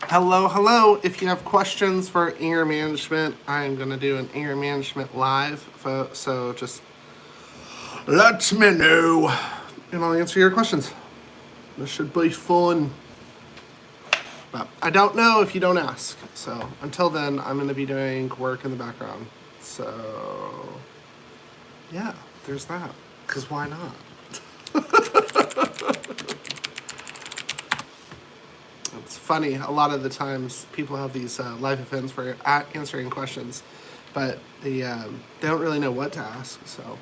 Hello. If you have questions for anger management, I'm going to do an anger management live. So just let me know and I'll answer your questions. This should be fun. But I don't know if you don't ask. So until then, I'm going to be doing work in the background. So yeah, there's that. Because why not? It's funny, a lot of the times people have these live events for answering questions, but they don't really know what to ask. So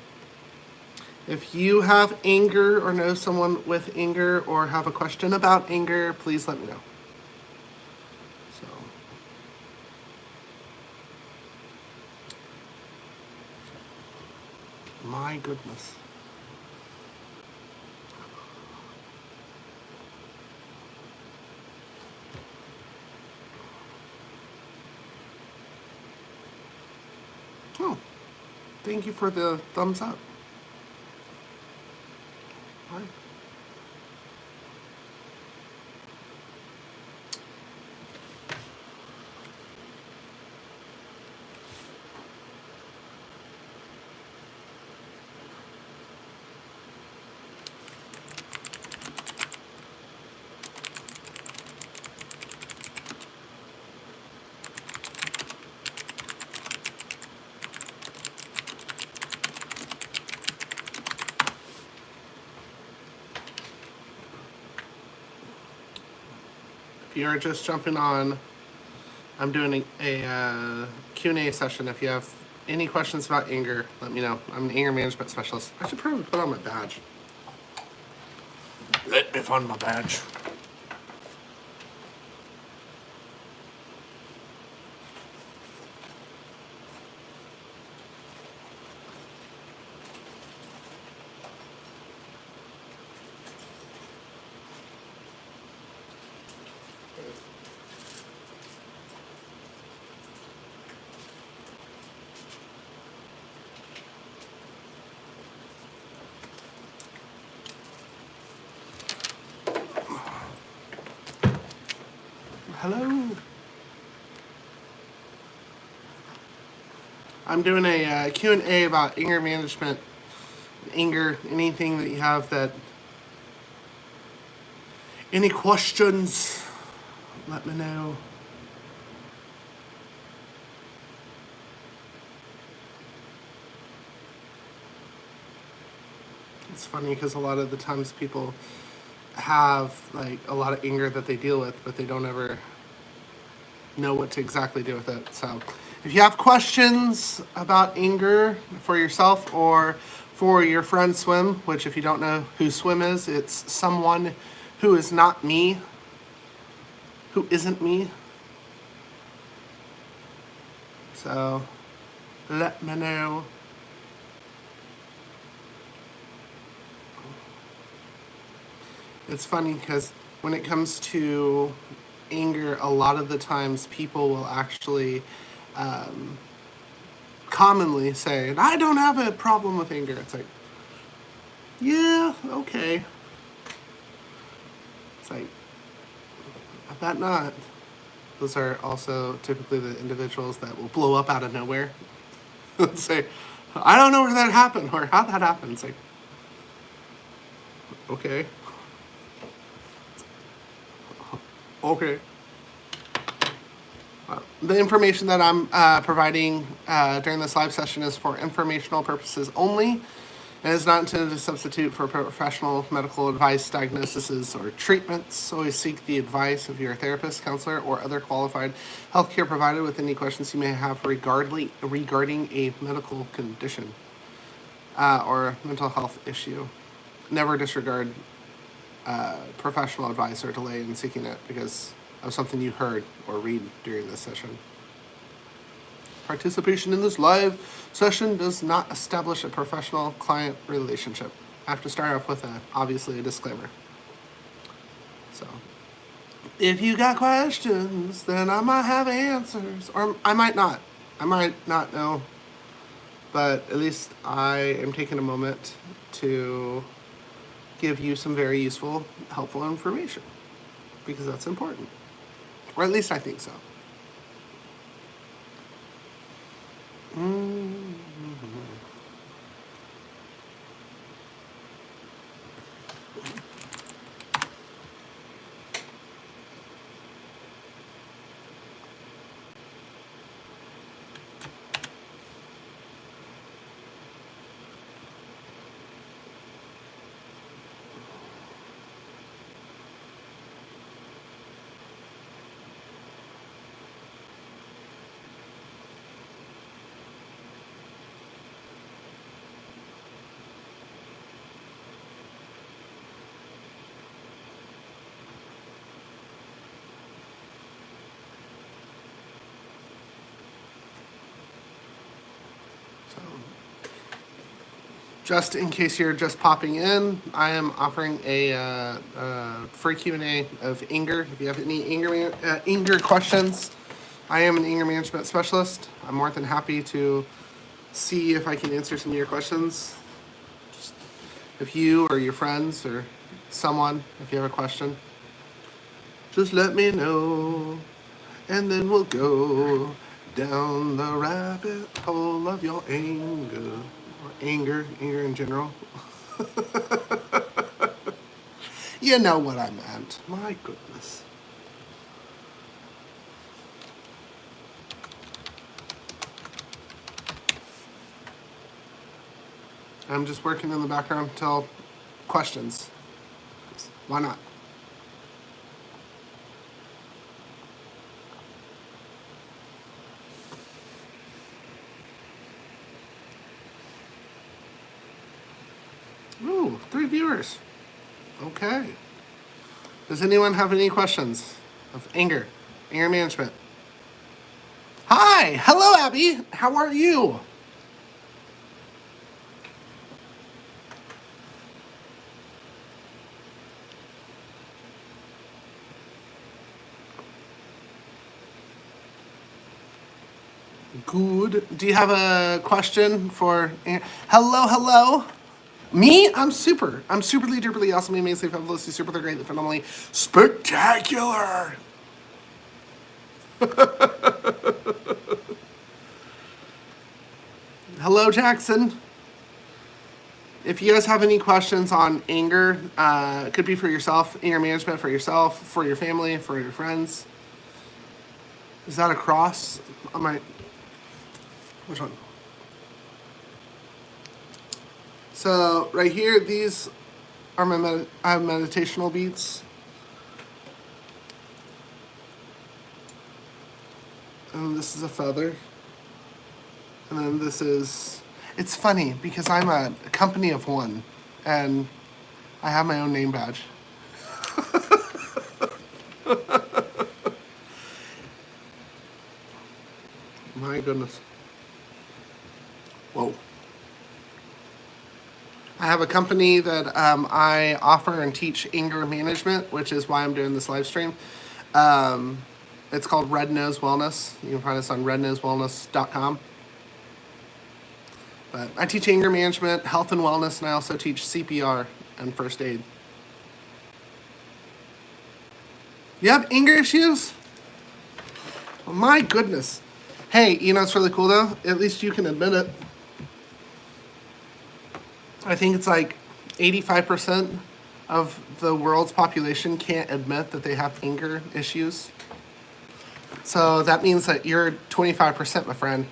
if you have anger or know someone with anger or have a question about anger, please let me know. So my goodness. Oh, thank you for the thumbs up. Bye. If you are just jumping on, I'm doing a Q&A session. If you have any questions about anger, let me know. I'm an anger management specialist. I should probably put on my badge. Let me find my badge. Hello. I'm doing a Q&A about anger management, anger, anything that you have that, any questions, let me know. It's funny because a lot of the times people have like a lot of anger that they deal with, but they don't ever know what to exactly do with it. So if you have questions about anger for yourself or for your friend Swim, which if you don't know who Swim is, it's someone who is not me, who isn't me. So let me know. It's funny because when it comes to anger, a lot of the times people will actually commonly say, I don't have a problem with anger. It's like, yeah, okay. It's like, I bet not. Those are also typically the individuals that will blow up out of nowhere and say, I don't know where that happened or how that happened. It's like, okay. Okay. The information that I'm providing during this live session is for informational purposes only and is not intended to substitute for professional medical advice, diagnoses, or treatments. Always seek the advice of your therapist, counselor, or other qualified healthcare provider with any questions you may have regarding a medical condition or mental health issue. Never disregard professional advice or delay in seeking it because of something you heard or read during this session. Participation in this live session does not establish a professional-client relationship. I have to start off with obviously a disclaimer. So, if you got questions, then I might have answers, or I might not. I might not know, but at least I am taking a moment to give you some very useful, helpful information, because that's important. Or at least I think so. Just in case you're just popping in, I am offering a free Q&A of anger. If you have any anger questions, I am an anger management specialist. I'm more than happy to see if I can answer some of your questions. If you or your friends or someone, if you have a question, just let me know, and then we'll go down the rabbit hole of your anger. Anger in general. You know what I meant. My goodness. I'm just working in the background till questions. Why not? Ooh, 3 viewers. Okay. Does anyone have any questions of anger management? Hi, hello Abby. How are you? Good. Do you have a question for? Hello. Me? I'm superly duperly awesome, amazingly fabulously super greatly phenomenally spectacular. Hello, Jackson. If you guys have any questions on anger, it could be for yourself, anger management for yourself, for your family, for your friends. Is that a cross? I might. Which one? So right here, these are my meditational beats. And this is a feather. And then this is, it's funny because I'm a company of one and I have my own name badge. My goodness. Whoa. I have a company that I offer and teach anger management, which is why I'm doing this live stream. It's called Red Nose Wellness. You can find us on rednosewellness.com. But I teach anger management, health and wellness, and I also teach CPR and first aid. You have anger issues? Oh, my goodness. Hey, you know what's really cool though? At least you can admit it. I think it's like 85% of the world's population can't admit that they have anger issues. So that means that you're 25%, my friend.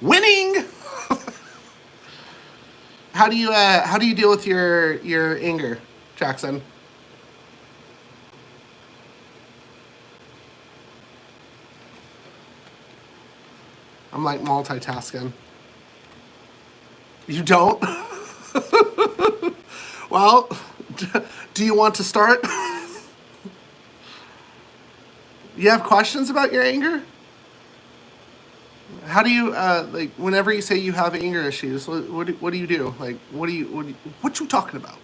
Winning! How do you deal with your anger, Jackson? I'm like multitasking. You don't? Well, do you want to start? You have questions about your anger? How do you like whenever you say you have anger issues? What do you do? Like what you talking about?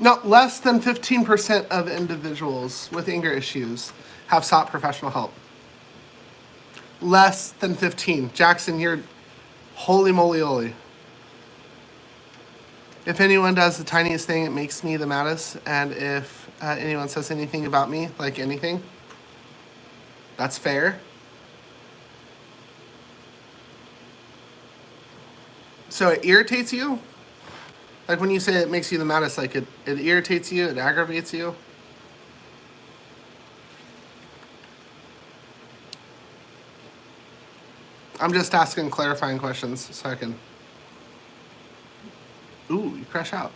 No, less than 15% of individuals with anger issues have sought professional help. Less than 15. Jackson, you're holy moly. If anyone does the tiniest thing, it makes me the maddest. And if anyone says anything about me, like anything, that's fair. So it irritates you? Like when you say it makes you the maddest, like it irritates you, it aggravates you? I'm just asking clarifying questions so I can... Ooh, you crash out.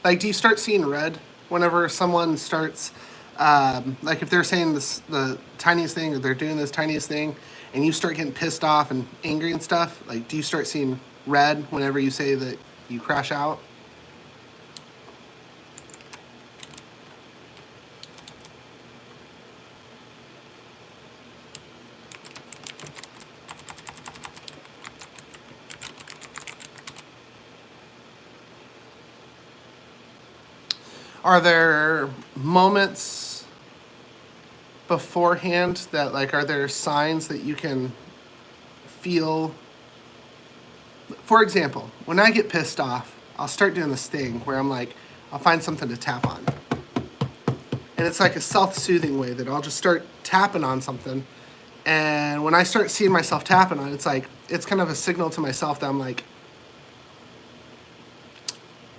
Like, do you start seeing red whenever someone starts, like if they're saying the tiniest thing or they're doing this tiniest thing and you start getting pissed off and angry and stuff, like do you start seeing red whenever you say that you crash out? Are there moments beforehand that, like, are there signs that you can feel? For example, when I get pissed off, I'll start doing this thing where I'm like, I'll find something to tap on. And it's like a self-soothing way that I'll just start tapping on something. And when I start seeing myself tapping on it, it's like, it's kind of a signal to myself that I'm like,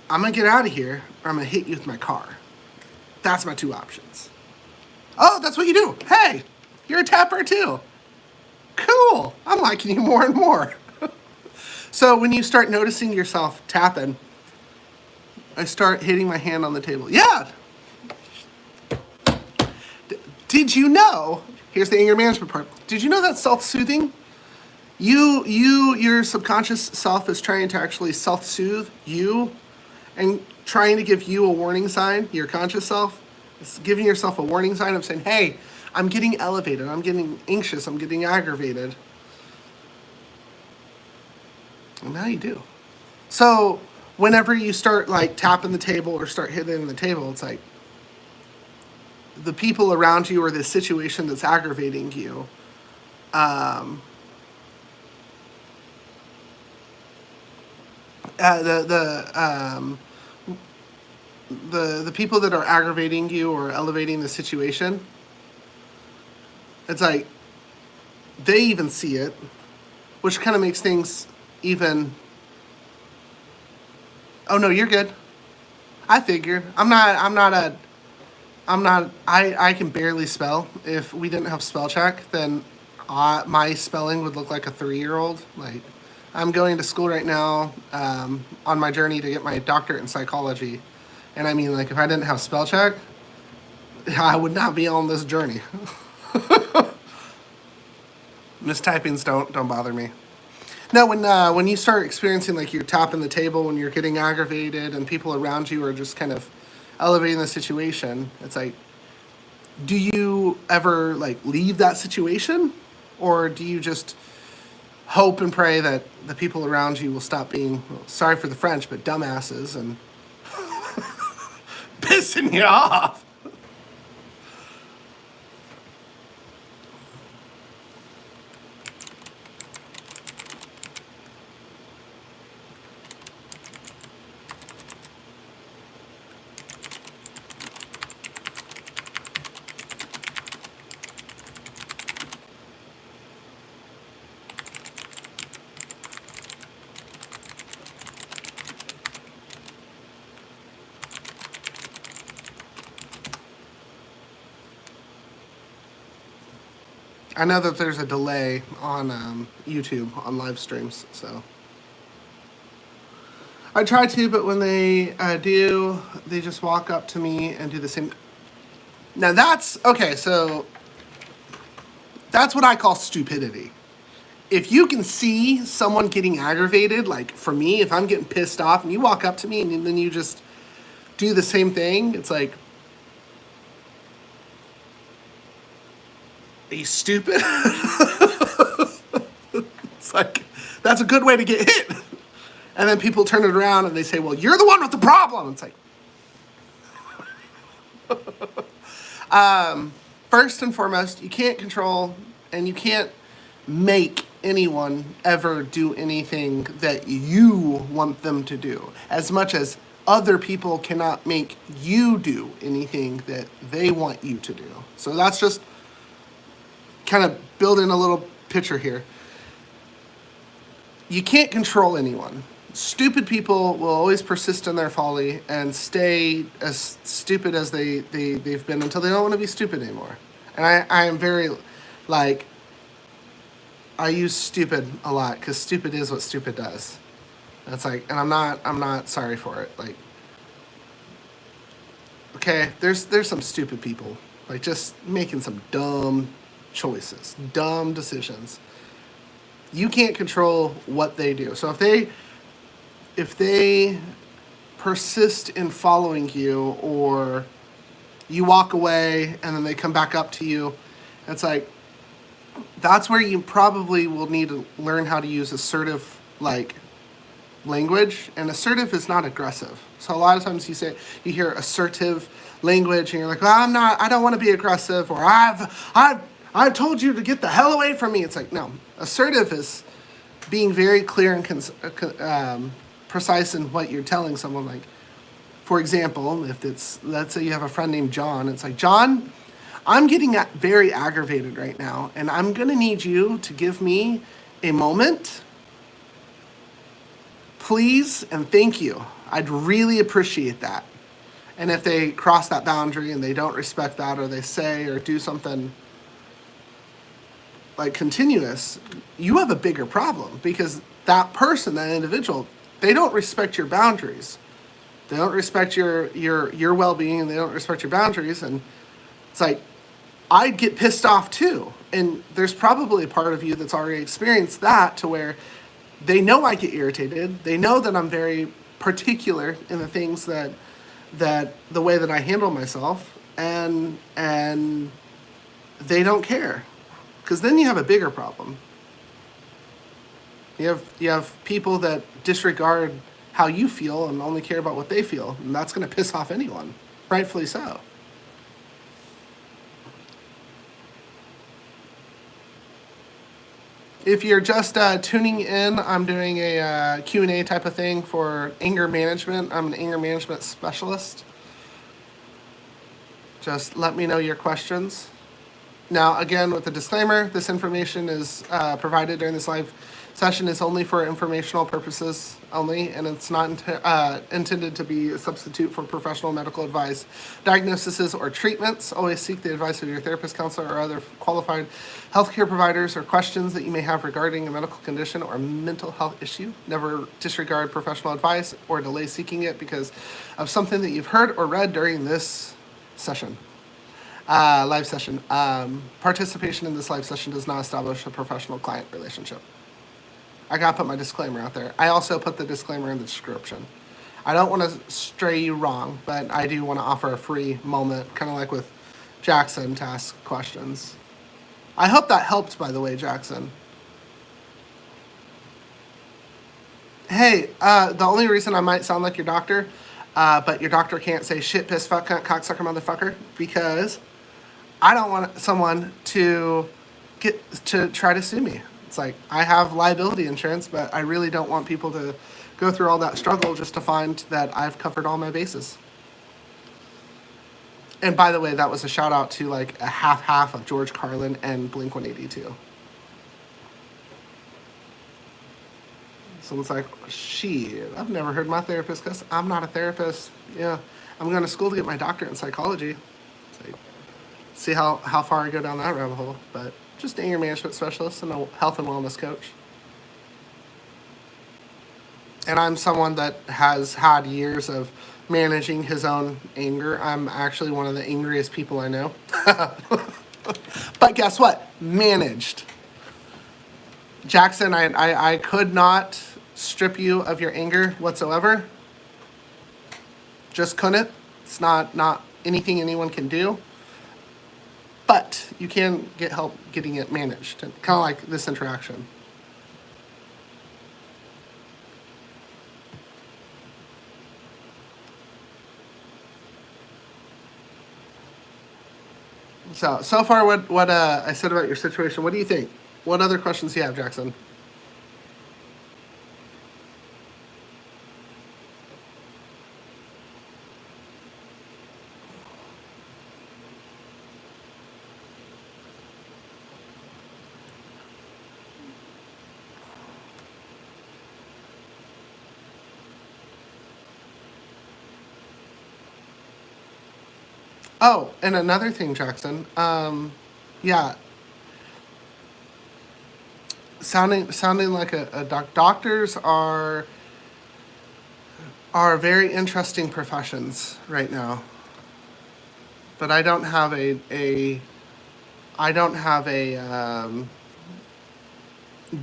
I'm gonna get out of here or I'm gonna hit you with my car. That's my two options. Oh, that's what you do. Hey, you're a tapper too. Cool. I'm liking you more and more. So when you start noticing yourself tapping, I start hitting my hand on the table. Yeah. Did you know, here's the anger management part. Did you know that's self-soothing? Your subconscious self is trying to actually self-soothe you and trying to give you a warning sign, your conscious self. It's giving yourself a warning sign of saying, hey, I'm getting elevated, I'm getting anxious, I'm getting aggravated. And now you do. So whenever you start like tapping the table or start hitting the table, it's like the people around you or the situation that's aggravating you, the people that are aggravating you or elevating the situation, it's like they even see it, which kind of makes things even... Oh no, you're good. I figured. I can barely spell. If we didn't have spell check, then my spelling would look like a 3-year-old. Like, I'm going to school right now on my journey to get my doctorate in psychology. And I mean, like, if I didn't have spell check, I would not be on this journey. Mistypings don't bother me. No, when you start experiencing, like, you're tapping the table when you're getting aggravated and people around you are just kind of elevating the situation, it's like, do you ever, like, leave that situation? Or do you just hope and pray that the people around you will stop being, well, sorry for the French, but dumbasses and pissing you off? I know that there's a delay on YouTube on live streams, so I try to, but when they do, they just walk up to me and do the same. Now that's, okay, so that's what I call stupidity. If you can see someone getting aggravated, like for me, if I'm getting pissed off and you walk up to me and then you just do the same thing, it's like, are you stupid? It's like, that's a good way to get hit. And then people turn it around and they say, well, you're the one with the problem. It's like, First and foremost, you can't control and you can't make anyone ever do anything that you want them to do, as much as other people cannot make you do anything that they want you to do. So that's just kind of building a little picture here. You can't control anyone. Stupid people will always persist in their folly and stay as stupid as they've been until they don't want to be stupid anymore. And I am very, like, I use stupid a lot because stupid is what stupid does. That's like, and I'm not sorry for it. Like, okay, there's some stupid people, like just making some dumb choices, dumb decisions. You can't control what they do. So if they persist in following you, or you walk away and then they come back up to you, it's like, that's where you probably will need to learn how to use assertive, like, language. And assertive is not aggressive. So a lot of times you hear assertive language and you're like, well, I don't want to be aggressive, or I've told you to get the hell away from me. It's like, no, assertive is being very clear and precise in what you're telling someone. Like, for example, let's say you have a friend named John. It's like, John, I'm getting very aggravated right now, and I'm going to need you to give me a moment. Please and thank you. I'd really appreciate that. And if they cross that boundary and they don't respect that, or they say or do something like continuous, you have a bigger problem, because that person, that individual, they don't respect your boundaries. They don't respect your well-being, and they don't respect your boundaries. And it's like, I'd get pissed off too. And there's probably a part of you that's already experienced that, to where they know I get irritated. They know that I'm very particular in the things that the way that I handle myself, and they don't care. Because then you have a bigger problem. You have people that disregard how you feel and only care about what they feel, and that's going to piss off anyone, rightfully so. If you're just tuning in, I'm doing a Q&A type of thing for anger management. I'm an anger management specialist. Just let me know your questions. Now, again, with the disclaimer, this information is provided during this live session is only for informational purposes only, and it's not intended to be a substitute for professional medical advice, diagnoses, or treatments. Always seek the advice of your therapist, counselor, or other qualified healthcare providers, or questions that you may have regarding a medical condition or mental health issue. Never disregard professional advice or delay seeking it because of something that you've heard or read during this session. Live session. Participation in this live session does not establish a professional-client relationship. I gotta put my disclaimer out there. I also put the disclaimer in the description. I don't want to stray you wrong, but I do want to offer a free moment, kind of like with Jackson, to ask questions. I hope that helped, by the way, Jackson. Hey, the only reason I might sound like your doctor, but your doctor can't say shit, piss, fuck, cunt, cocksucker, motherfucker, because I don't want someone to try to sue me. It's like, I have liability insurance, but I really don't want people to go through all that struggle just to find that I've covered all my bases. And by the way, that was a shout out to like a half of George Carlin and Blink-182. Someone's like, shit, I've never heard my therapist cuss. I'm not a therapist. Yeah, I'm going to school to get my doctorate in psychology. It's like, see how far I go down that rabbit hole. But just an anger management specialist and a health and wellness coach. And I'm someone that has had years of managing his own anger. I'm actually one of the angriest people I know. But guess what? Managed. Jackson, I could not strip you of your anger whatsoever. Just couldn't. It's not anything anyone can do. But you can get help getting it managed, kind of like this interaction. So far, what I said about your situation, what do you think? What other questions do you have, Jackson? Oh, and another thing, Jackson. Yeah, sounding like a doctors are very interesting professions right now, but I don't have a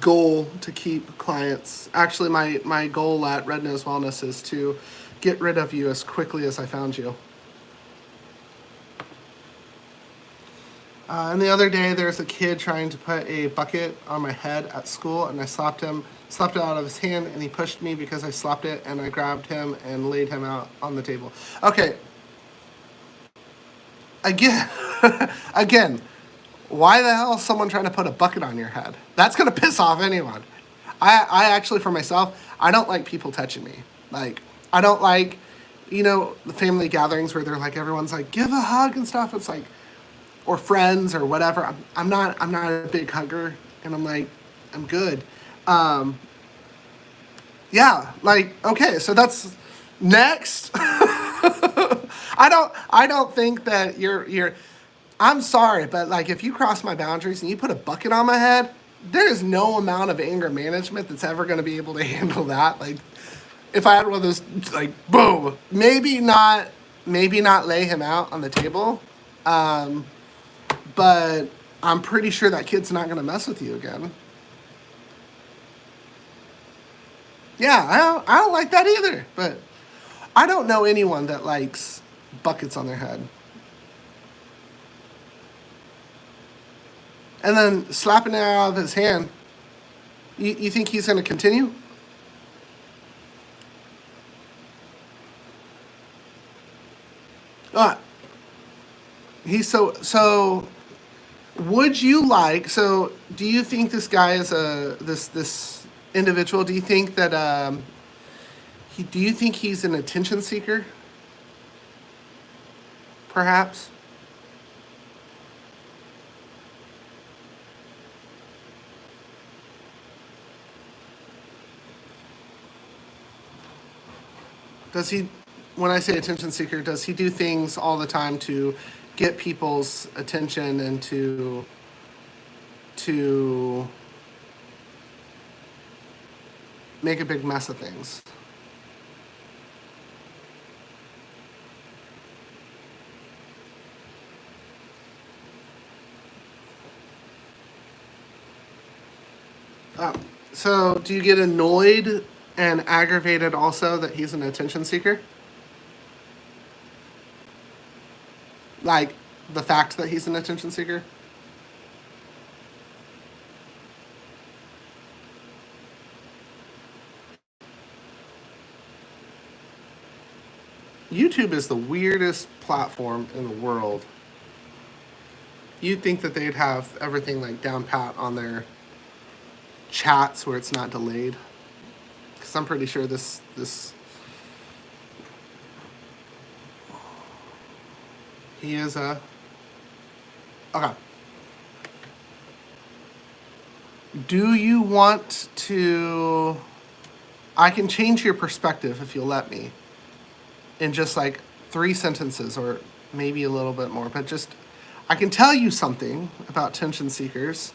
goal to keep clients. Actually, my goal at Red Nose Wellness is to get rid of you as quickly as I found you. And the other day, there was a kid trying to put a bucket on my head at school, and I slapped it out of his hand, and he pushed me because I slapped it, and I grabbed him and laid him out on the table. Okay. Again, again, why the hell is someone trying to put a bucket on your head? That's gonna piss off anyone. I actually, for myself, I don't like people touching me. Like, I don't like, the family gatherings where they're like, everyone's like, give a hug and stuff. It's like, or friends or whatever. I'm not a big hugger, and I'm like, I'm good. Yeah, like, okay, so that's next. I don't think that you're I'm sorry, but like, if you cross my boundaries and you put a bucket on my head, there is no amount of anger management that's ever going to be able to handle that. Like, if I had one of those, like, boom, maybe not lay him out on the table. But I'm pretty sure that kid's not going to mess with you again. Yeah, I don't like that either. But I don't know anyone that likes buckets on their head. And then slapping it out of his hand. You think he's going to continue? He's so. Would you like? So, do you think this guy is this individual? Do you think that do you think he's an attention seeker? Perhaps. Does he? When I say attention seeker, does he do things all the time to get people's attention and to make a big mess of things? So do you get annoyed and aggravated also that he's an attention seeker? Like, the fact that he's an attention seeker? YouTube is the weirdest platform in the world. You'd think that they'd have everything like down pat on their chats where it's not delayed. Because I'm pretty sure this he is a okay. Do you want to? I can change your perspective if you'll let me. In just like 3 sentences or maybe a little bit more, but just I can tell you something about attention seekers,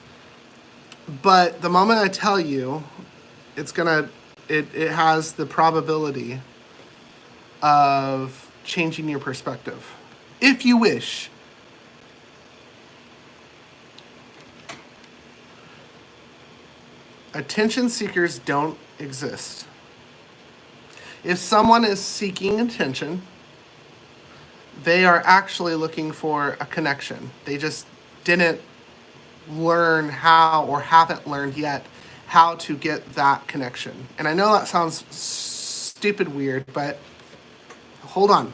but the moment I tell you, it has the probability of changing your perspective, if you wish. Attention seekers don't exist. If someone is seeking attention, they are actually looking for a connection. They just didn't learn how, or haven't learned yet, how to get that connection. And I know that sounds stupid weird, but hold on.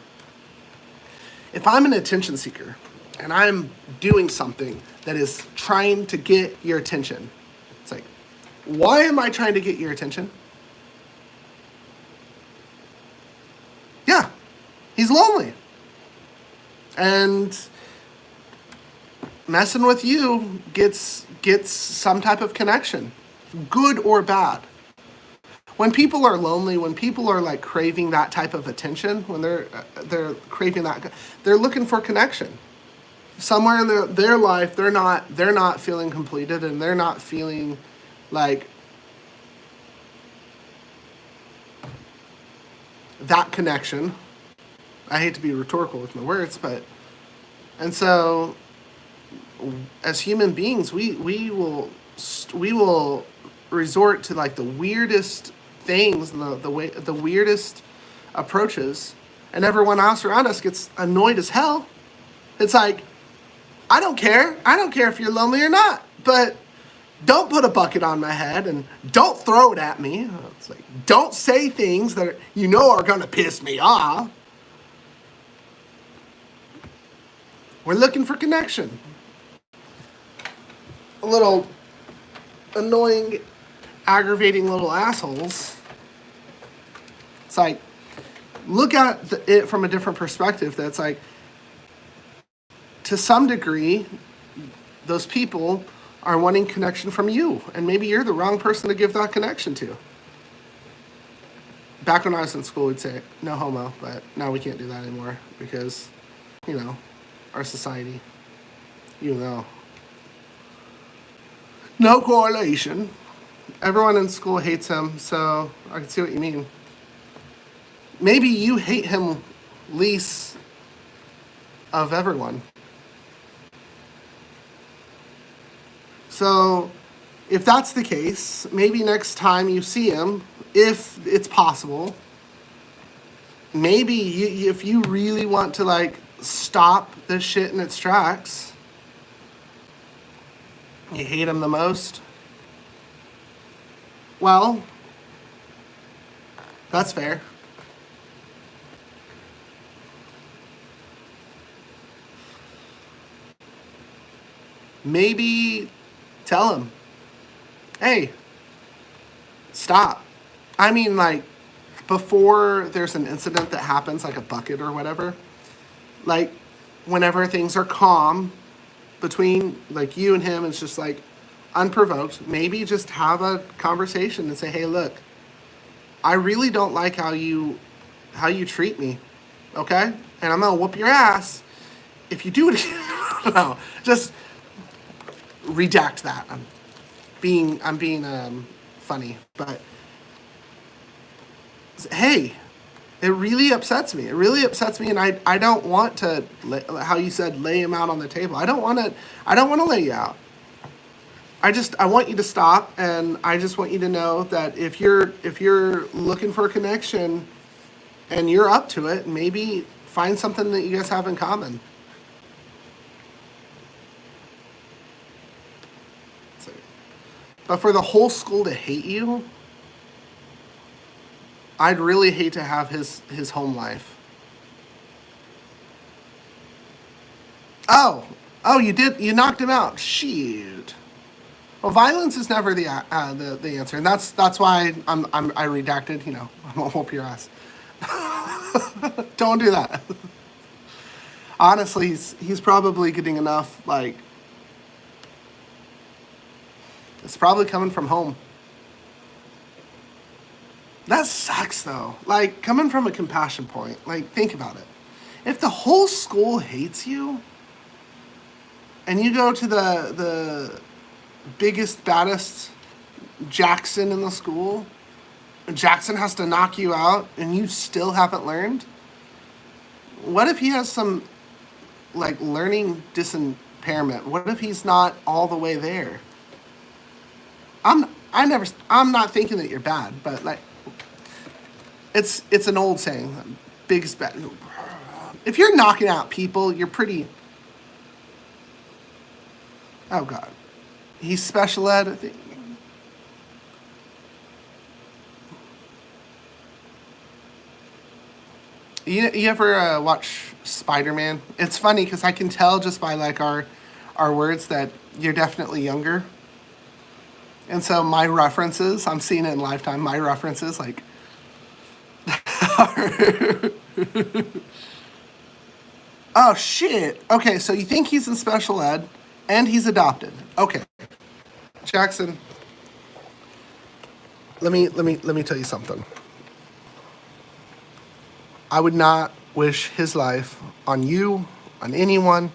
If I'm an attention seeker and I'm doing something that is trying to get your attention. It's like, why am I trying to get your attention? Yeah, he's lonely. And messing with you gets some type of connection, good or bad. When people are lonely, when people are like craving that type of attention, when they're craving that, they're looking for connection. Somewhere in their life, they're not feeling completed, and they're not feeling like that connection. I hate to be rhetorical with my words, but, and so as human beings, we will resort to like the weirdest things, the weirdest approaches, and everyone else around us gets annoyed as hell. It's like, I don't care if you're lonely or not, but don't put a bucket on my head and don't throw it at me. It's like, don't say things that you know are gonna piss me off. We're looking for connection. A little annoying, aggravating little assholes. It's like, look at it from a different perspective. That's like, to some degree, those people are wanting connection from you, and maybe you're the wrong person to give that connection to. Back when I was in school, we'd say, no homo, but now we can't do that anymore because, you know, our society, you know. No correlation. Everyone in school hates him, so I can see what you mean. Maybe you hate him least of everyone. So if that's the case, maybe next time you see him, if it's possible, maybe if you really want to like stop this shit in its tracks, you hate him the most, well, that's fair. Maybe tell him, hey, stop. I mean, like, before there's an incident that happens, like a bucket or whatever, like, whenever things are calm between, like, you and him, it's just, like, unprovoked, maybe just have a conversation and say, hey, look, I really don't like how you treat me, okay? And I'm gonna whoop your ass if you do it again. No, just redact that. I'm being funny, but hey, it really upsets me. It really upsets me, and I don't want to, how you said, lay him out on the table. I don't want to lay you out. I want you to stop, and I just want you to know that if you're looking for a connection and you're up to it, maybe find something that you guys have in common. But for the whole school to hate you, I'd really hate to have his home life. Oh, you knocked him out. Shoot. Well, violence is never the answer, and that's why I redacted. You know, I won't whoop your ass. Don't do that. Honestly, he's probably getting enough, like, it's probably coming from home. That sucks, though. Like, coming from a compassion point, like, think about it. If the whole school hates you, and you go to the biggest, baddest Jackson in the school, and Jackson has to knock you out, and you still haven't learned, what if he has some, like, learning disimpairment? What if he's not all the way there? I'm not thinking that you're bad, but, like, it's an old saying, biggest bad. If you're knocking out people, you're pretty, oh God, he's special ed, I think. You ever watch Spider-Man? It's funny because I can tell just by like our words that you're definitely younger. And so my references, I'm seeing it in Lifetime. My references, like, oh shit. Okay, so you think he's in special ed, and he's adopted. Okay, Jackson. Let me tell you something. I would not wish his life on you, on anyone,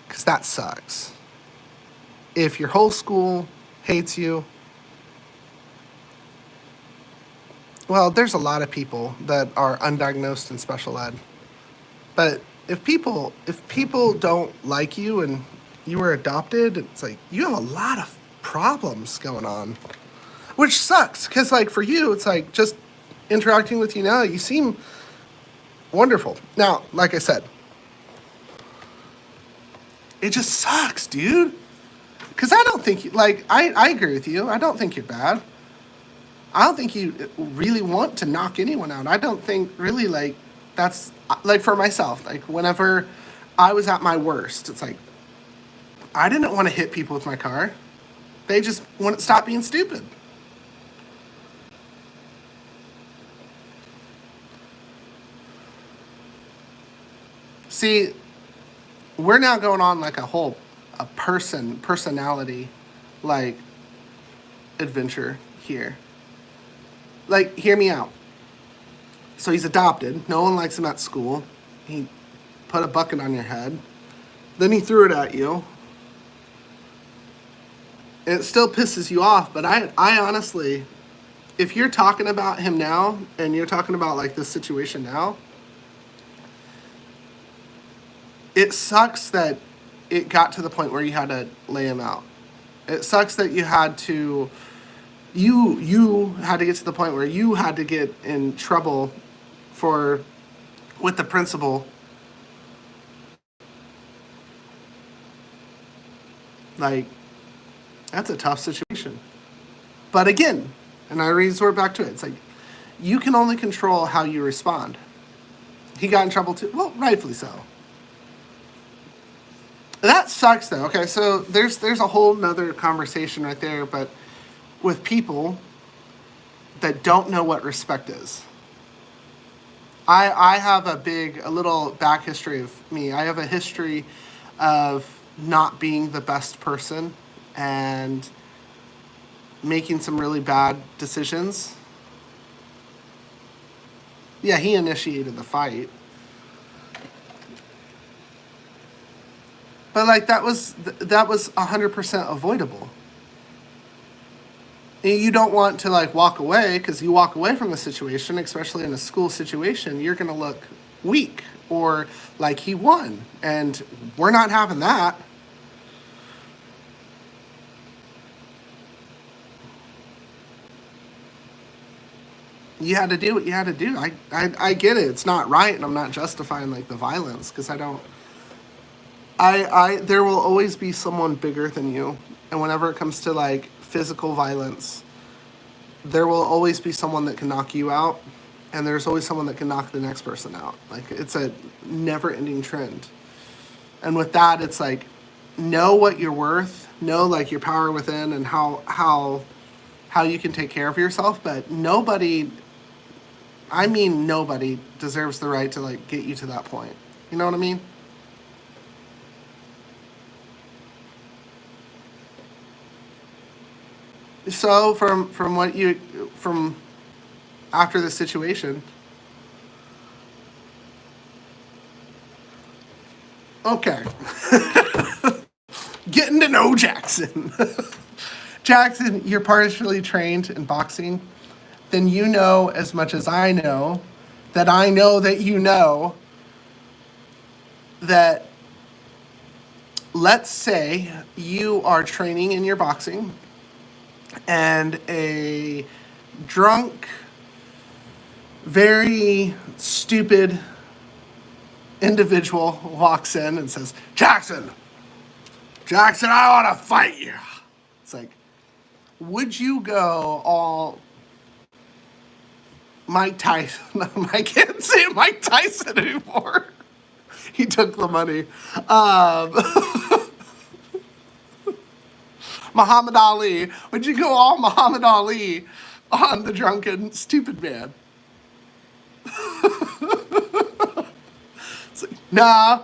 because that sucks. If your whole school hates you, well, there's a lot of people that are undiagnosed in special ed. But if people don't like you and you were adopted, it's like you have a lot of problems going on, which sucks because like for you, it's like just interacting with you now, you seem wonderful. Now, like I said, it just sucks, dude. Because I don't think, like, I agree with you. I don't think you're bad. I don't think you really want to knock anyone out. I don't think really, like, that's, like, for myself, like, whenever I was at my worst, it's like, I didn't want to hit people with my car. They just wouldn't stop being stupid. See, we're now going on like a personality, like, adventure here. Like, hear me out. So he's adopted. No one likes him at school. He put a bucket on your head. Then he threw it at you. And it still pisses you off, but I honestly, if you're talking about him now and you're talking about like this situation now, it sucks that it got to the point where you had to lay him out. It sucks that you had to get to the point where you had to get in trouble for with the principal. Like, that's a tough situation. But again, and I resort back to it, it's like you can only control how you respond. He got in trouble too. Well, rightfully so. That sucks though. Okay, so there's a whole nother conversation right there, but with people that don't know what respect is. I have a little back history of me. I have a history of not being the best person and making some really bad decisions. Yeah, he initiated the fight. But like that was 100% avoidable. And you don't want to like walk away, because you walk away from the situation, especially in a school situation, you're going to look weak or like he won, and we're not having that. You had to do what you had to do. I get it. It's not right, and I'm not justifying like the violence, because I don't. There will always be someone bigger than you, and whenever it comes to like physical violence, there will always be someone that can knock you out, and there's always someone that can knock the next person out. Like, it's a never-ending trend. And with that, it's like, know what you're worth, know like your power within, and how you can take care of yourself. But nobody, I mean nobody, deserves the right to like get you to that point. You know what I mean? So from after the situation, okay, getting to know Jackson. Jackson, you're partially trained in boxing. Then you know as much as I know that you know that, let's say you are training in your boxing and a drunk, very stupid individual walks in and says, Jackson, I want to fight you. It's like, would you go all Mike Tyson. I can't say Mike Tyson anymore. He took the money. Muhammad Ali. Would you go all Muhammad Ali on the drunken stupid man? It's like, nah.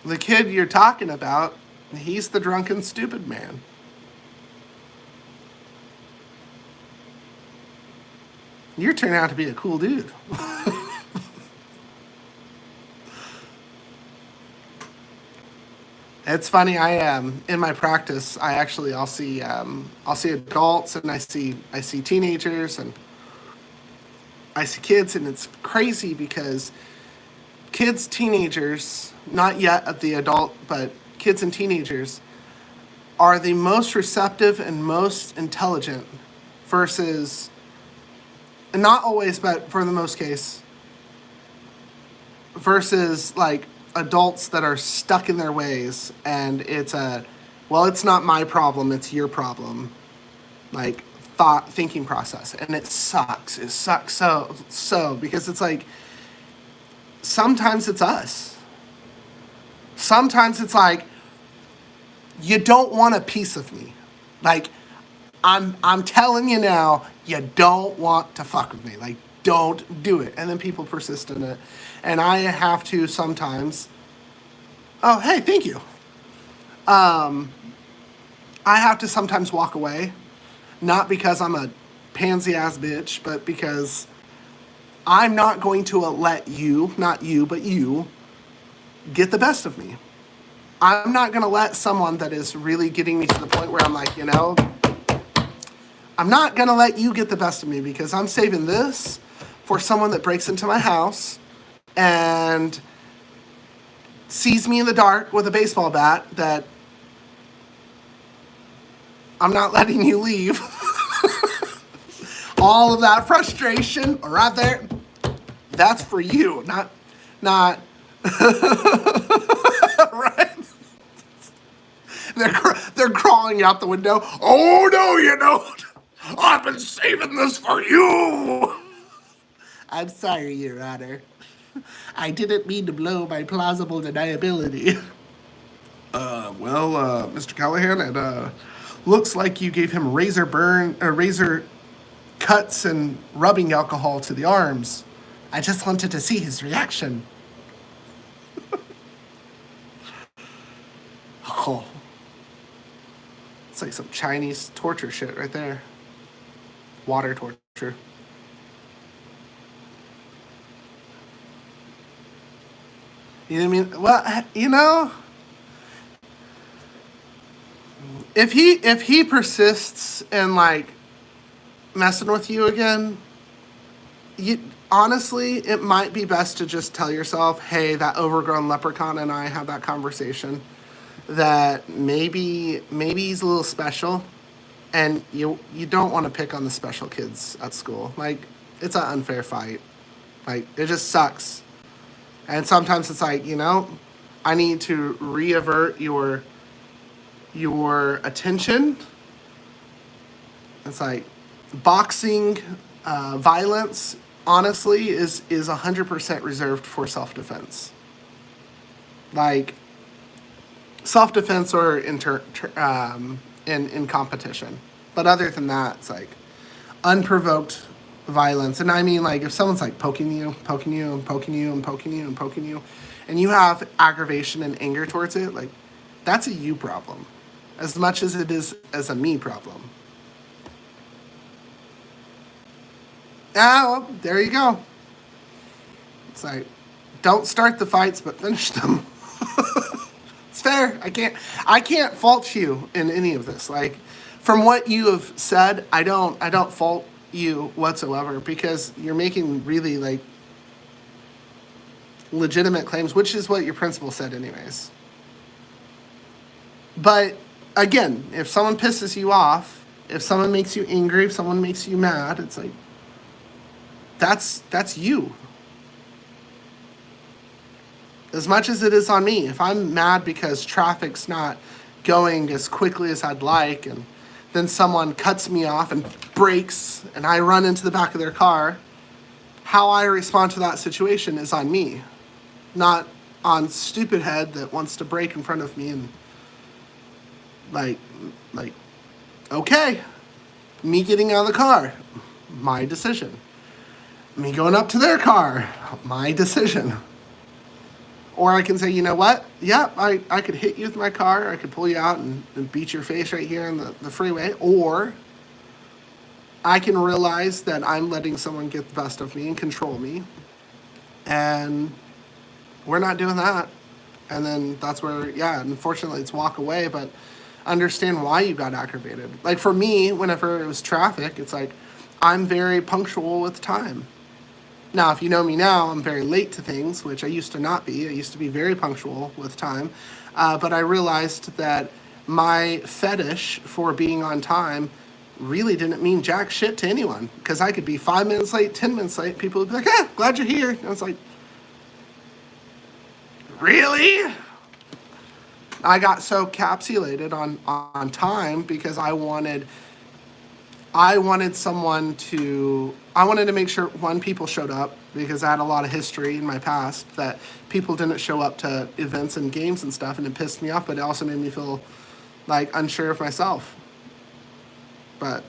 The kid you're talking about, he's the drunken stupid man. You're turning out to be a cool dude. It's funny. I am in my practice. I'll see adults, and I see teenagers, and I see kids, and it's crazy because kids, teenagers, not yet at the adult, but kids and teenagers are the most receptive and most intelligent versus, not always, but for the most case, versus like adults that are stuck in their ways, and it's not my problem, it's your problem, like thinking process. And it sucks so because it's like sometimes it's us, sometimes it's like you don't want a piece of me, like I'm telling you now, you don't want to fuck with me, like don't do it. And then people persist in it. And I have to sometimes, oh, hey, thank you. I have to sometimes walk away, not because I'm a pansy ass bitch, but because I'm not going to let you, not you, but you, get the best of me. I'm not going to let someone that is really getting me to the point where I'm like, I'm not going to let you get the best of me, because I'm saving this for someone that breaks into my house and sees me in the dark with a baseball bat that I'm not letting you leave. All of that frustration right there, that's for you, not right? They're crawling out the window. Oh no, you don't. I've been saving this for you. I'm sorry, Your Honor. I didn't mean to blow my plausible deniability. Mr. Callihan, it looks like you gave him razor cuts and rubbing alcohol to the arms. I just wanted to see his reaction. Oh. It's like some Chinese torture shit right there. Water torture. You know what I mean? Well, if he persists in like messing with you again, honestly, it might be best to just tell yourself, hey, that overgrown leprechaun and I had that conversation, that maybe he's a little special, and you don't want to pick on the special kids at school. Like, it's an unfair fight. Like, it just sucks. And sometimes it's like, I need to re-avert your attention. It's like boxing violence, honestly, is 100% reserved for self-defense. Like, self-defense or in competition. But other than that, it's like unprovoked violence. And I mean, like, if someone's like poking you, and you have aggravation and anger towards it, like, that's a you problem as much as it is as a me problem. Well, there you go. It's like, don't start the fights, but finish them. It's fair. I can't fault you in any of this. Like, from what you have said, I don't fault you whatsoever, because you're making really like legitimate claims, which is what your principal said anyways. But again, if someone pisses you off, if someone makes you angry, if someone makes you mad, it's like, that's you. As much as it is on me. If I'm mad because traffic's not going as quickly as I'd like, and then someone cuts me off and brakes and I run into the back of their car, how I respond to that situation is on me, not on stupid head that wants to brake in front of me and like, okay, me getting out of the car, my decision. Me going up to their car, my decision. Or I can say, you know what? Yeah, I could hit you with my car. I could pull you out and beat your face right here in the freeway. Or I can realize that I'm letting someone get the best of me and control me. And we're not doing that. And then that's where, yeah, unfortunately it's walk away, but understand why you got aggravated. Like for me, whenever it was traffic, it's like, I'm very punctual with time. Now, if you know me now, I'm very late to things, which I used to not be. I used to be very punctual with time. But I realized that my fetish for being on time really didn't mean jack shit to anyone. Because I could be 5 minutes late, 10 minutes late. People would be like, glad you're here. And I was like, really? I got so capsulated on time because I wanted to make sure, one, people showed up, because I had a lot of history in my past that people didn't show up to events and games and stuff, and it pissed me off, but it also made me feel like unsure of myself. But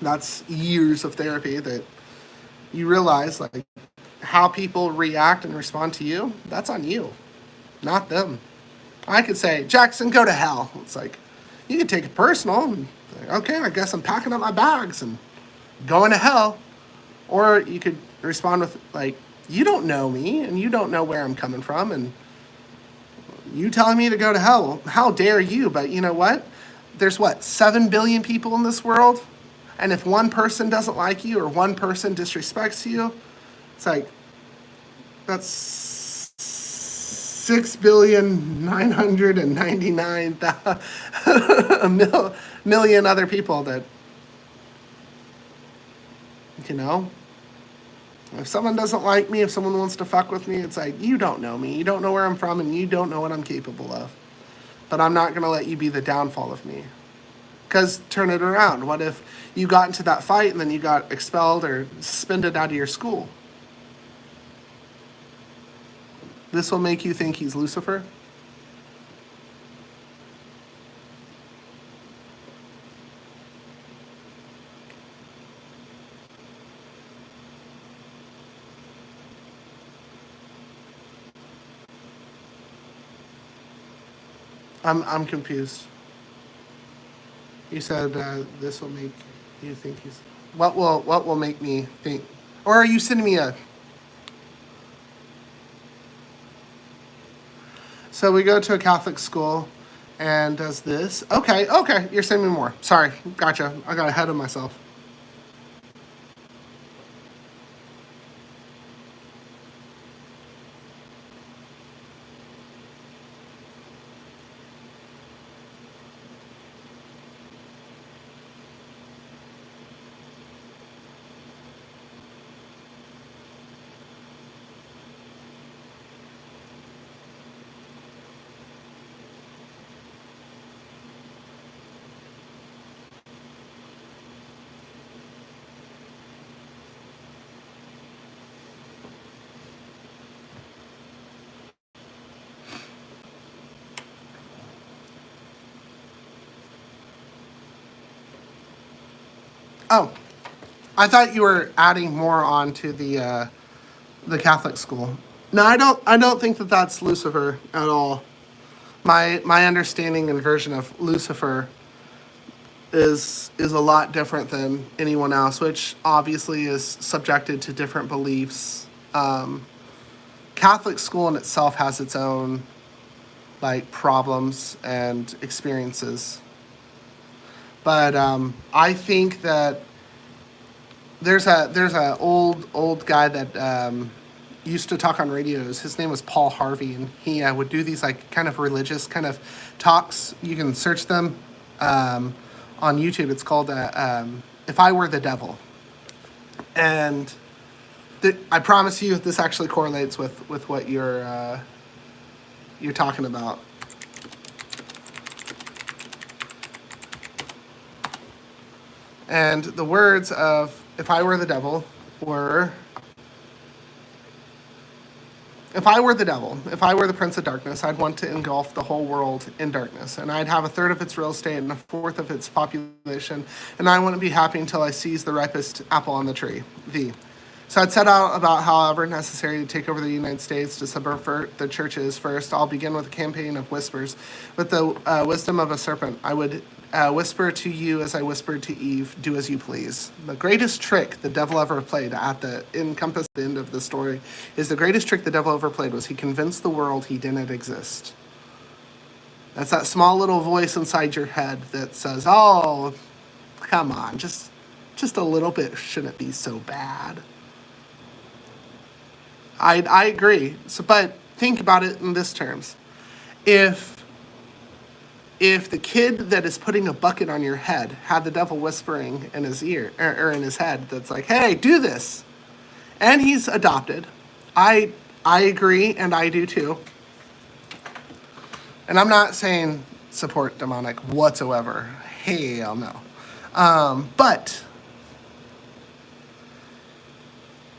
that's years of therapy that you realize, like, how people react and respond to you, that's on you, not them. I could say, Jackson, go to hell. It's like, you could take it personal and say, okay, I guess I'm packing up my bags and going to hell. Or you could respond with, like, you don't know me and you don't know where I'm coming from and you telling me to go to hell. How dare you? But you know what? There's 7 billion people in this world? And if one person doesn't like you or one person disrespects you, it's like, that's 6,999,000 other people that, you know, if someone doesn't like me, if someone wants to fuck with me, it's like, you don't know me, you don't know where I'm from, and you don't know what I'm capable of. But I'm not going to let you be the downfall of me. Because turn it around. What if you got into that fight and then you got expelled or suspended out of your school? This will make you think he's Lucifer? I'm confused. You said this will make you think he's... What will make me think? Or are you sending me a... So we go to a Catholic school and does this. Okay, you're sending me more. Sorry, gotcha. I got ahead of myself. Oh, I thought you were adding more on to the Catholic school. No, I don't think that that's Lucifer at all. My understanding and version of Lucifer is a lot different than anyone else, which obviously is subjected to different beliefs. Catholic school in itself has its own like problems and experiences. But I think that there's a old guy that used to talk on radios. His name was Paul Harvey, and he would do these like kind of religious kind of talks. You can search them on YouTube. It's called "If I Were the Devil," and I promise you, this actually correlates with what you're talking about. And the words of "if I were the devil" were, if I were the devil, if I were the prince of darkness, I'd want to engulf the whole world in darkness. And I'd have a third of its real estate and a fourth of its population. And I wouldn't be happy until I seized the ripest apple on the tree. So I'd set out about however necessary to take over the United States, to subvert the churches first. I'll begin with a campaign of whispers. With the wisdom of a serpent, I would whisper to you as I whispered to Eve, do as you please. The greatest trick the devil ever played at the end of the story is the greatest trick the devil ever played was he convinced the world he didn't exist. That's that small little voice inside your head that says, oh, come on, just a little bit shouldn't be so bad. I agree. But think about it in this terms. If the kid that is putting a bucket on your head had the devil whispering in his ear or in his head that's like, hey, do this, and he's adopted, I agree, and I do too. And I'm not saying support demonic whatsoever. Hell no. But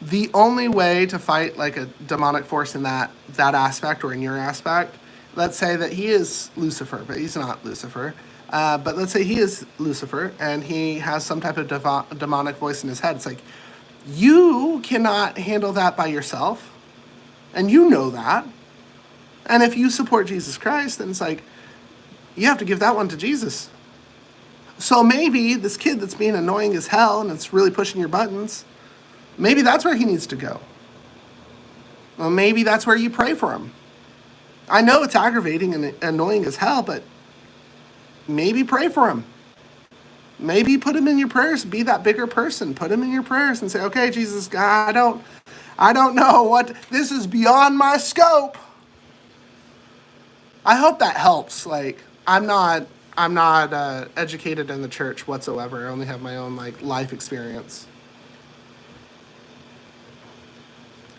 the only way to fight like a demonic force in that aspect or in your aspect, let's say that he is Lucifer, but he's not Lucifer. But let's say he is Lucifer and he has some type of demonic voice in his head. It's like, you cannot handle that by yourself. And you know that. And if you support Jesus Christ, then it's like, you have to give that one to Jesus. So maybe this kid that's being annoying as hell and it's really pushing your buttons, maybe that's where he needs to go. Well, maybe that's where you pray for him. I know it's aggravating and annoying as hell, but maybe pray for him. Maybe put him in your prayers. Be that bigger person. Put him in your prayers and say, okay, Jesus, I don't know what, this is beyond my scope. I hope that helps. Like, I'm not educated in the church whatsoever. I only have my own like life experience.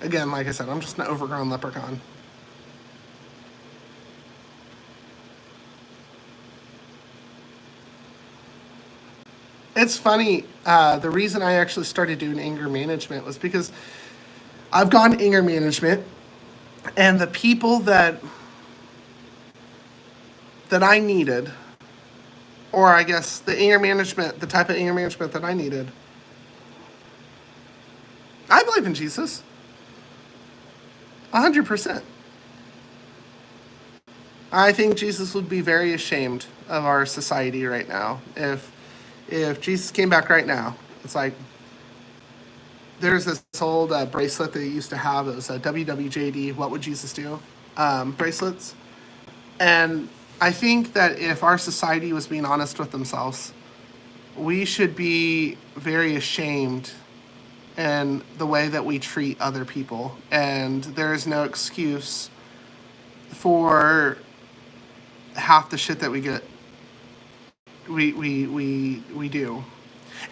Again, like I said, I'm just an overgrown leprechaun. It's funny, the reason I actually started doing anger management was because I've gone anger management, and the people that I needed, or I guess the type of anger management that I needed, I believe in Jesus. 100%. I think Jesus would be very ashamed of our society right now. If Jesus came back right now, it's like, there's this old bracelet that he used to have. It was a WWJD, What Would Jesus Do? Bracelets. And I think that if our society was being honest with themselves, we should be very ashamed in the way that we treat other people. And there is no excuse for half the shit that we get. We do.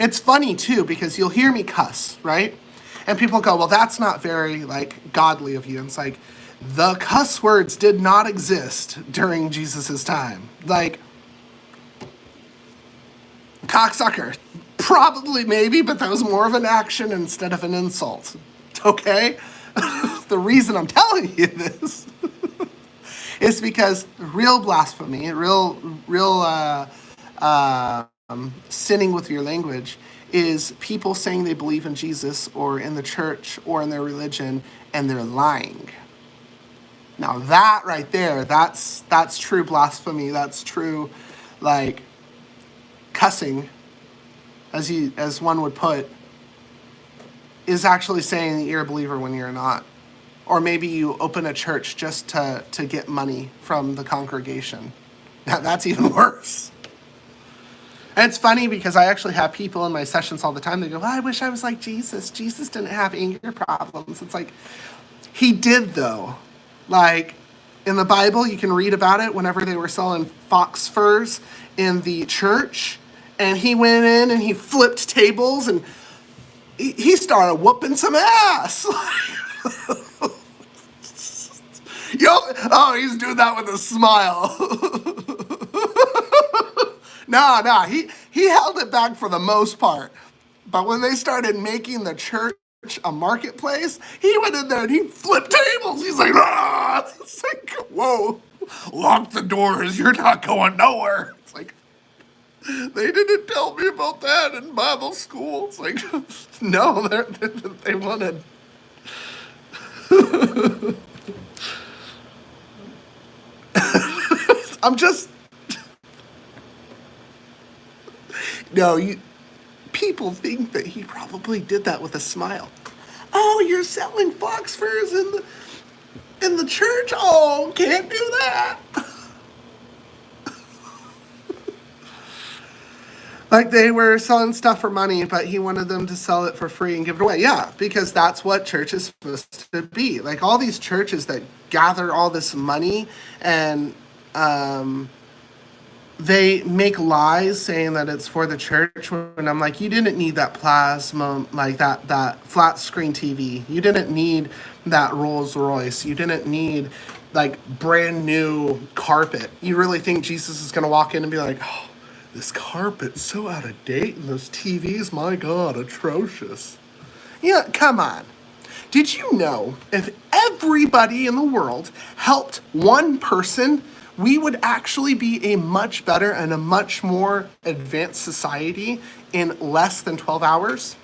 It's funny too, because you'll hear me cuss, right? And people go, well, that's not very like godly of you. And it's like, the cuss words did not exist during Jesus's time. Like, cocksucker, probably, maybe, but that was more of an action instead of an insult. Okay? The reason I'm telling you this is because real blasphemy, real sinning with your language is people saying they believe in Jesus or in the church or in their religion, and they're lying. Now that right there, that's true blasphemy. That's true, like, cussing, as one would put, is actually saying that you're a believer when you're not. Or maybe you open a church just to get money from the congregation. That's even worse. And it's funny because I actually have people in my sessions all the time. They go, well, I wish I was like Jesus. Jesus didn't have anger problems. It's like, he did though. Like, in the Bible, you can read about it whenever they were selling fox furs in the church. And he went in and he flipped tables and he started whooping some ass. Oh, he's doing that with a smile. No, he held it back for the most part. But when they started making the church a marketplace, he went in there and he flipped tables. He's like, ah! It's like, whoa, lock the doors. You're not going nowhere. It's like, they didn't tell me about that in Bible school. It's like, no, they wanted. I'm just. No, people think that he probably did that with a smile. Oh, you're selling fox furs in the church? Oh, can't do that. Like they were selling stuff for money, but he wanted them to sell it for free and give it away. Yeah, because that's what church is supposed to be. Like all these churches that gather all this money and they make lies saying that it's for the church, when I'm like, you didn't need that plasma, like that flat screen TV. You didn't need that Rolls Royce. You didn't need like brand new carpet. You really think Jesus is going to walk in and be like, oh, this carpet's so out of date and those TVs, my God, atrocious. Yeah, come on. Did you know if everybody in the world helped one person, we would actually be a much better and a much more advanced society in less than 12 hours?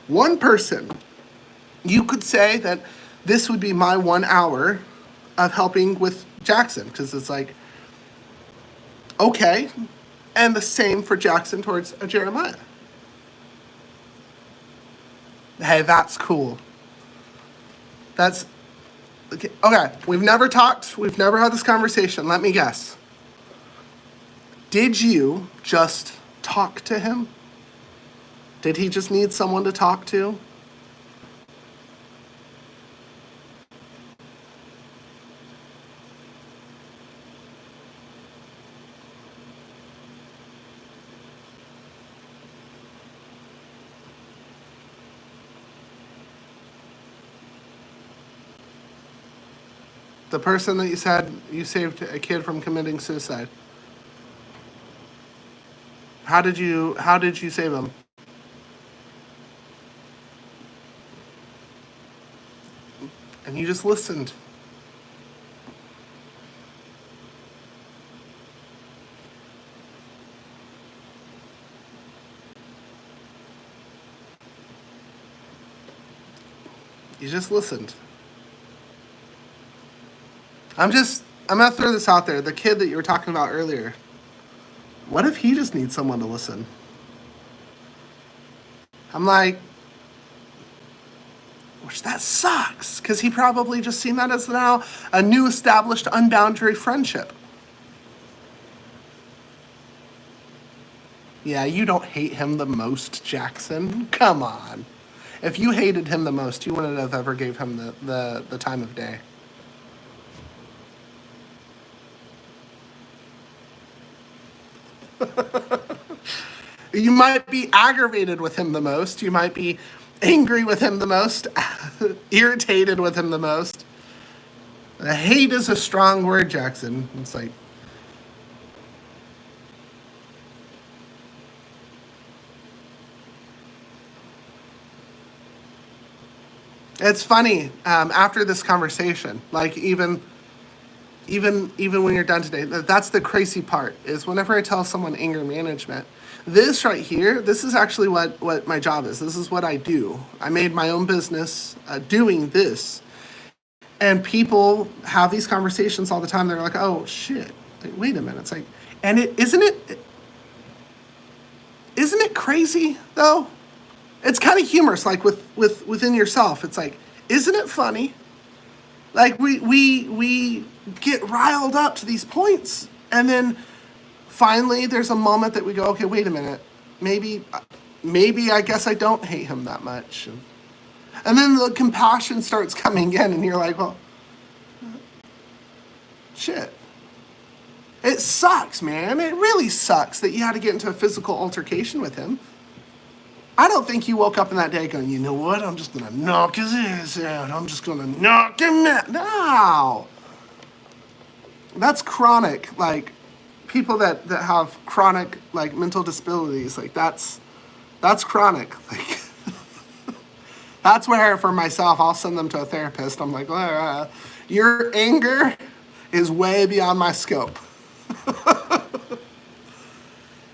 One person. You could say that this would be my 1 hour of helping with Jackson, because it's like, okay, and the same for Jackson towards Jeremiah. Hey, that's cool. That's okay. We've never talked. We've never had this conversation. Let me guess. Did you just talk to him? Did he just need someone to talk to? The person that you said you saved a kid from committing suicide. How did you save him? And you just listened. You just listened. I'm gonna throw this out there. The kid that you were talking about earlier. What if he just needs someone to listen? I'm like, which that sucks, because he probably just seen that as now a new established unboundary friendship. Yeah, you don't hate him the most, Jackson. Come on. If you hated him the most, you wouldn't have ever gave him the time of day. You might be aggravated with him the most. You might be angry with him the most, irritated with him the most. Hate is a strong word, Jackson. It's like, it's funny, after this conversation, like even when you're done today, that's the crazy part, is whenever I tell someone anger management, this right here, this is actually what my job is. This is what I do. I made my own business doing this. And people have these conversations all the time. They're like, oh, shit. Like, wait a minute. It's like, and isn't it crazy, though? It's kind of humorous, like within yourself. It's like, isn't it funny? Like, we get riled up to these points, and then finally there's a moment that we go, okay, wait a minute, maybe I guess I don't hate him that much. And then the compassion starts coming in, and you're like, well, shit. It sucks, man. It really sucks that you had to get into a physical altercation with him. I don't think you woke up in that day going, you know what, I'm just going to knock his ass out. I'm just going to knock him out. No. That's chronic, like, people that have chronic like mental disabilities, like that's chronic. Like that's where for myself I'll send them to a therapist. I'm like, your anger is way beyond my scope.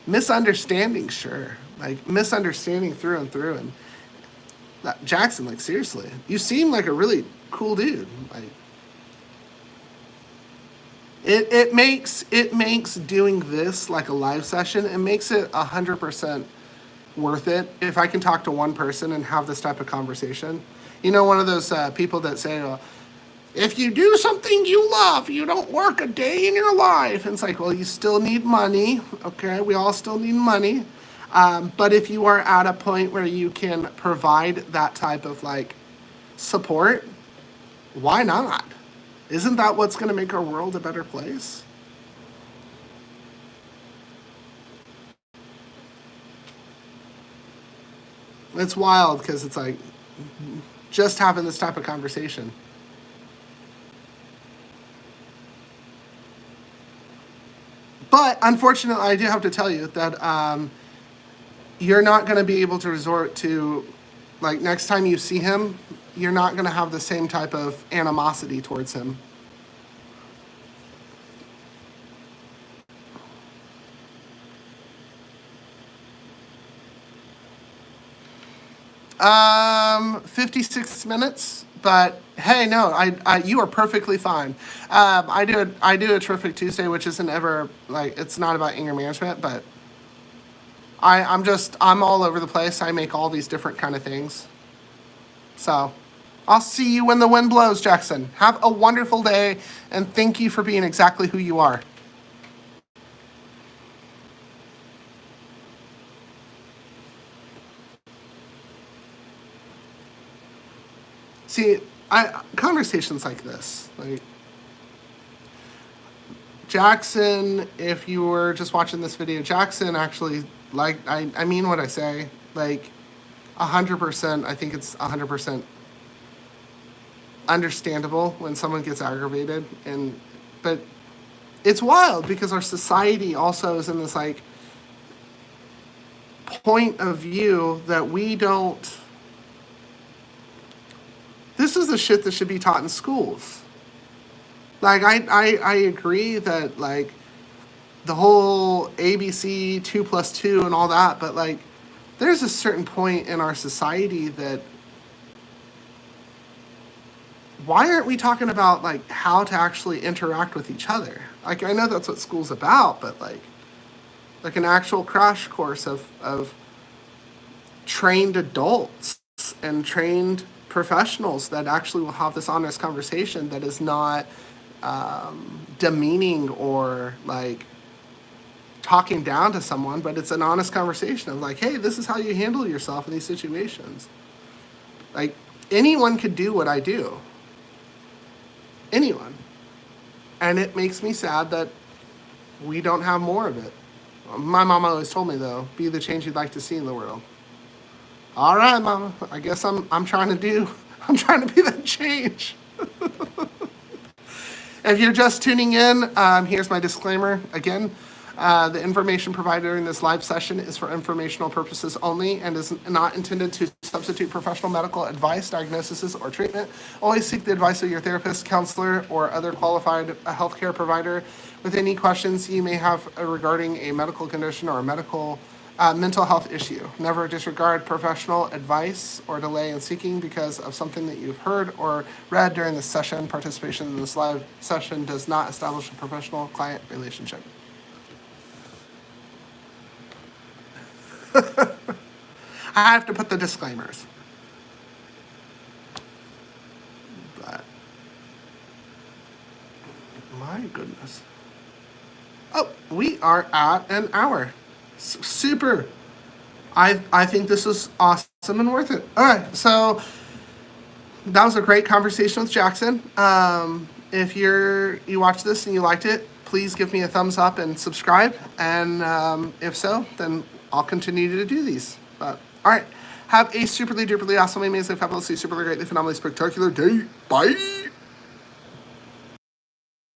Misunderstanding, sure. Like misunderstanding through and through. And that, Jackson, like seriously, you seem like a really cool dude. Like it makes doing this like a live session, it makes it 100% worth it if I can talk to one person and have this type of conversation. You know, one of those people that say, if you do something you love, you don't work a day in your life. And it's like, well, you still need money. Okay, we all still need money. But if you are at a point where you can provide that type of like support, why not? Isn't that what's going to make our world a better place? It's wild because it's like just having this type of conversation. But unfortunately, I do have to tell you that you're not going to be able to resort to, like, next time you see him, you're not going to have the same type of animosity towards him. 56 minutes, but hey, no, you are perfectly fine. I do a Terrific Tuesday, which isn't ever, like, it's not about anger management, but I'm all over the place. I make all these different kind of things. So I'll see you when the wind blows, Jackson. Have a wonderful day, and thank you for being exactly who you are. See, conversations like this, like Jackson, if you were just watching this video, Jackson actually, like, I mean what I say, like 100%, I think it's 100% understandable when someone gets aggravated, but it's wild because our society also is in this like point of view that we don't. This is the shit that should be taught in schools. Like, I agree that, like, the whole ABC 2 plus 2 and all that, but, like, there's a certain point in our society that why aren't we talking about, like, how to actually interact with each other? Like, I know that's what school's about, but, like an actual crash course of trained adults and trained professionals that actually will have this honest conversation that is not demeaning or like talking down to someone, but it's an honest conversation of like, hey, this is how you handle yourself in these situations. Like, anyone could do what I do. Anyone. And it makes me sad that we don't have more of it. My mama always told me, though, be the change you'd like to see in the world. All right, Mama. I guess I'm trying to be that change. If you're just tuning in, here's my disclaimer again. The information provided during this live session is for informational purposes only and is not intended to substitute professional medical advice, diagnosis, or treatment. Always seek the advice of your therapist, counselor, or other qualified healthcare provider with any questions you may have regarding a medical condition or a mental health issue. Never disregard professional advice or delay in seeking because of something that you've heard or read during this session. Participation in this live session does not establish a professional-client relationship. I have to put the disclaimers. But, my goodness. Oh, we are at an hour. Super. I think this is awesome and worth it. All right, so that was a great conversation with Jackson. If you watched this and you liked it, please give me a thumbs up and subscribe. And if so, then I'll continue to do these. But all right, have a superly duperly awesome, amazing, fabulously, superly greatly, phenomenally spectacular day. Bye.